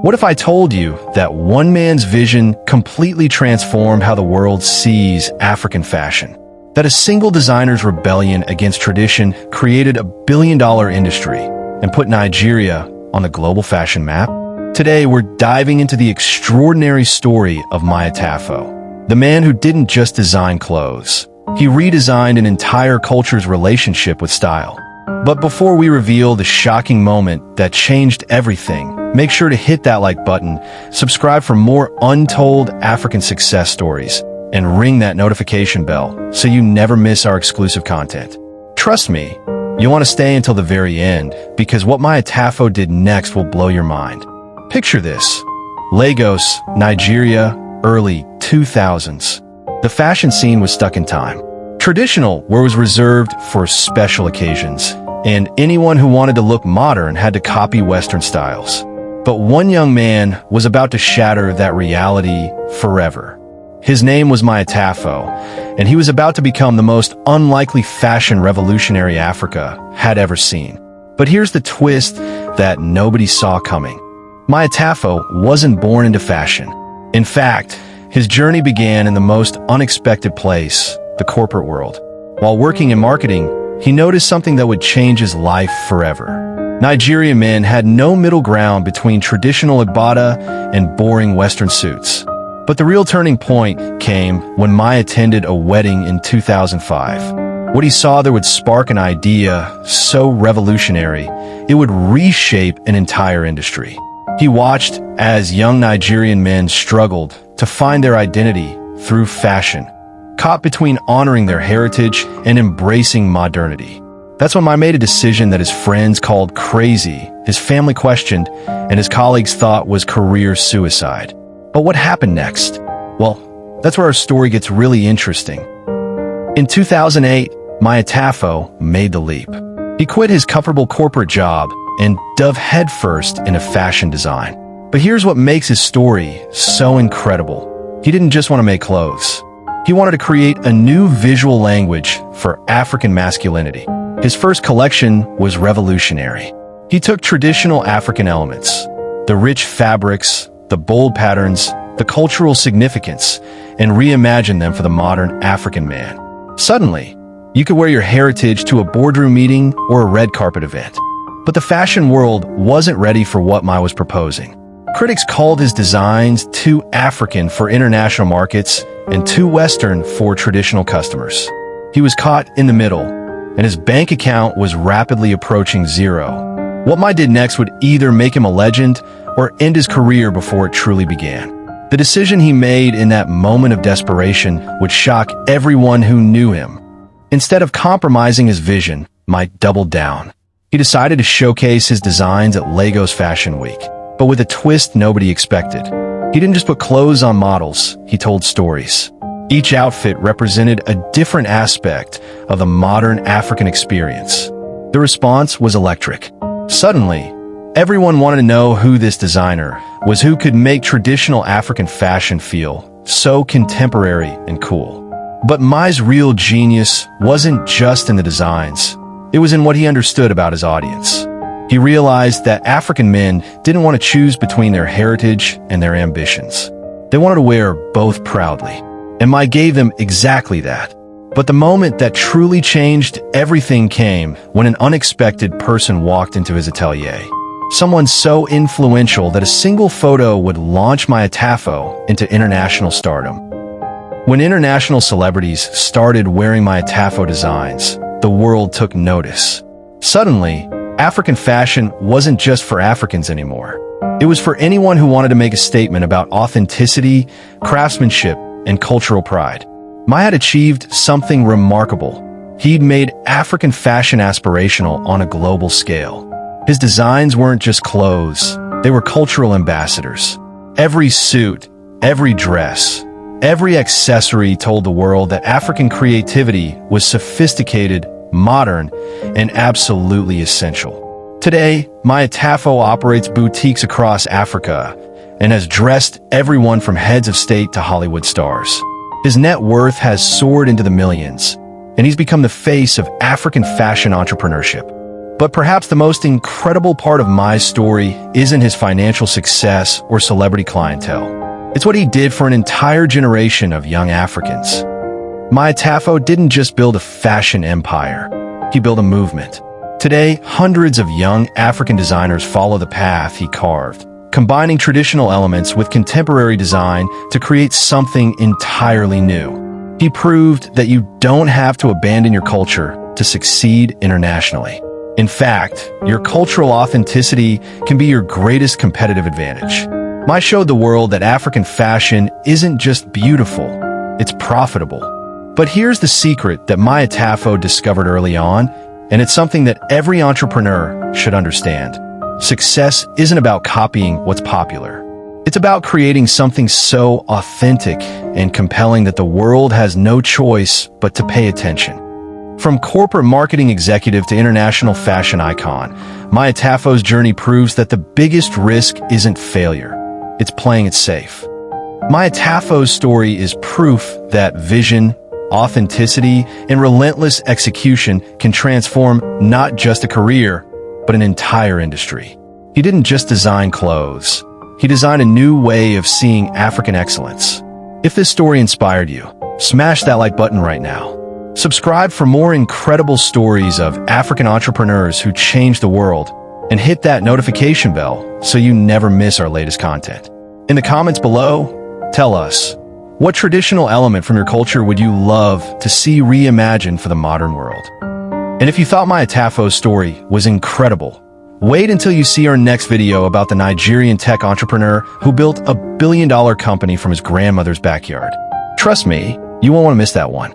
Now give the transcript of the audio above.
What if I told you that one man's vision completely transformed how the world sees African fashion? That a single designer's rebellion against tradition created a billion-dollar industry and put Nigeria on the global fashion map? Today, we're diving into the extraordinary story of Mai Atafo, the man who didn't just design clothes. He redesigned an entire culture's relationship with style. But before we reveal the shocking moment that changed everything, make sure to hit that like button, subscribe for more untold African success stories, and ring that notification bell so you never miss our exclusive content. Trust me, you'll want to stay until the very end, because what Mai Atafo did next will blow your mind. Picture this: Lagos, Nigeria, early 2000s. The fashion scene was stuck in time. Traditional was reserved for special occasions, and anyone who wanted to look modern had to copy Western styles. But one young man was about to shatter that reality forever. His name was Mai Atafo, and he was about to become the most unlikely fashion revolutionary Africa had ever seen. But here's the twist that nobody saw coming. Mai Atafo wasn't born into fashion. In fact, his journey began in the most unexpected place, the corporate world. While working in marketing, he noticed something that would change his life forever. Nigerian men had no middle ground between traditional agbada and boring Western suits. But the real turning point came when Mai attended a wedding in 2005. What he saw there would spark an idea so revolutionary, it would reshape an entire industry. He watched as young Nigerian men struggled to find their identity through fashion, caught between honoring their heritage and embracing modernity. That's when Mai made a decision that his friends called crazy, his family questioned, and his colleagues thought was career suicide. But what happened next? Well, that's where our story gets really interesting. In 2008, Mai Atafo made the leap. He quit his comfortable corporate job and dove headfirst into fashion design. But here's what makes his story so incredible. He didn't just want to make clothes. He wanted to create a new visual language for African masculinity. His first collection was revolutionary. He took traditional African elements, the rich fabrics, the bold patterns, the cultural significance, and reimagined them for the modern African man. Suddenly, you could wear your heritage to a boardroom meeting or a red carpet event. But the fashion world wasn't ready for what Mai was proposing. Critics called his designs too African for international markets and too Western for traditional customers. He was caught in the middle, and his bank account was rapidly approaching zero. What Mai did next would either make him a legend or end his career before it truly began. The decision he made in that moment of desperation would shock everyone who knew him. Instead of compromising his vision, Mai doubled down. He decided to showcase his designs at Lagos Fashion Week, but with a twist nobody expected. He didn't just put clothes on models, he told stories. Each outfit represented a different aspect of the modern African experience. The response was electric. Suddenly, everyone wanted to know who this designer was, who could make traditional African fashion feel so contemporary and cool. But Mai's real genius wasn't just in the designs. It was in what he understood about his audience. He realized that African men didn't want to choose between their heritage and their ambitions. They wanted to wear both proudly. And Mai gave them exactly that. But the moment that truly changed everything came when an unexpected person walked into his atelier. Someone so influential that a single photo would launch Mai Atafo into international stardom. When international celebrities started wearing Mai Atafo designs, the world took notice. Suddenly, African fashion wasn't just for Africans anymore. It was for anyone who wanted to make a statement about authenticity, craftsmanship, and cultural pride. Mai had achieved something remarkable. He'd made African fashion aspirational on a global scale. His designs weren't just clothes, they were cultural ambassadors. Every suit, every dress, every accessory told the world that African creativity was sophisticated, modern, and absolutely essential. Today, Mai Atafo operates boutiques across Africa and has dressed everyone from heads of state to Hollywood stars. His net worth has soared into the millions, and he's become the face of African fashion entrepreneurship. But perhaps the most incredible part of Mai's story isn't his financial success or celebrity clientele. It's what he did for an entire generation of young Africans. Mai Atafo didn't just build a fashion empire, he built a movement. Today, hundreds of young African designers follow the path he carved, combining traditional elements with contemporary design to create something entirely new. He proved that you don't have to abandon your culture to succeed internationally. In fact, your cultural authenticity can be your greatest competitive advantage. Mai showed the world that African fashion isn't just beautiful, it's profitable. But here's the secret that Mai Atafo discovered early on, and it's something that every entrepreneur should understand. Success isn't about copying what's popular. It's about creating something so authentic and compelling that the world has no choice but to pay attention. From corporate marketing executive to international fashion icon, Mai Atafo's journey proves that the biggest risk isn't failure, it's playing it safe. Mai Atafo's story is proof that vision, authenticity, and relentless execution can transform not just a career, but an entire industry. He didn't just design clothes. He designed a new way of seeing African excellence. If this story inspired you, smash that like button right now. Subscribe for more incredible stories of African entrepreneurs who changed the world, and hit that notification bell so you never miss our latest content. In the comments below, tell us, what traditional element from your culture would you love to see reimagined for the modern world? And if you thought Mai Atafo's story was incredible, wait until you see our next video about the Nigerian tech entrepreneur who built a billion-dollar company from his grandmother's backyard. Trust me, you won't want to miss that one.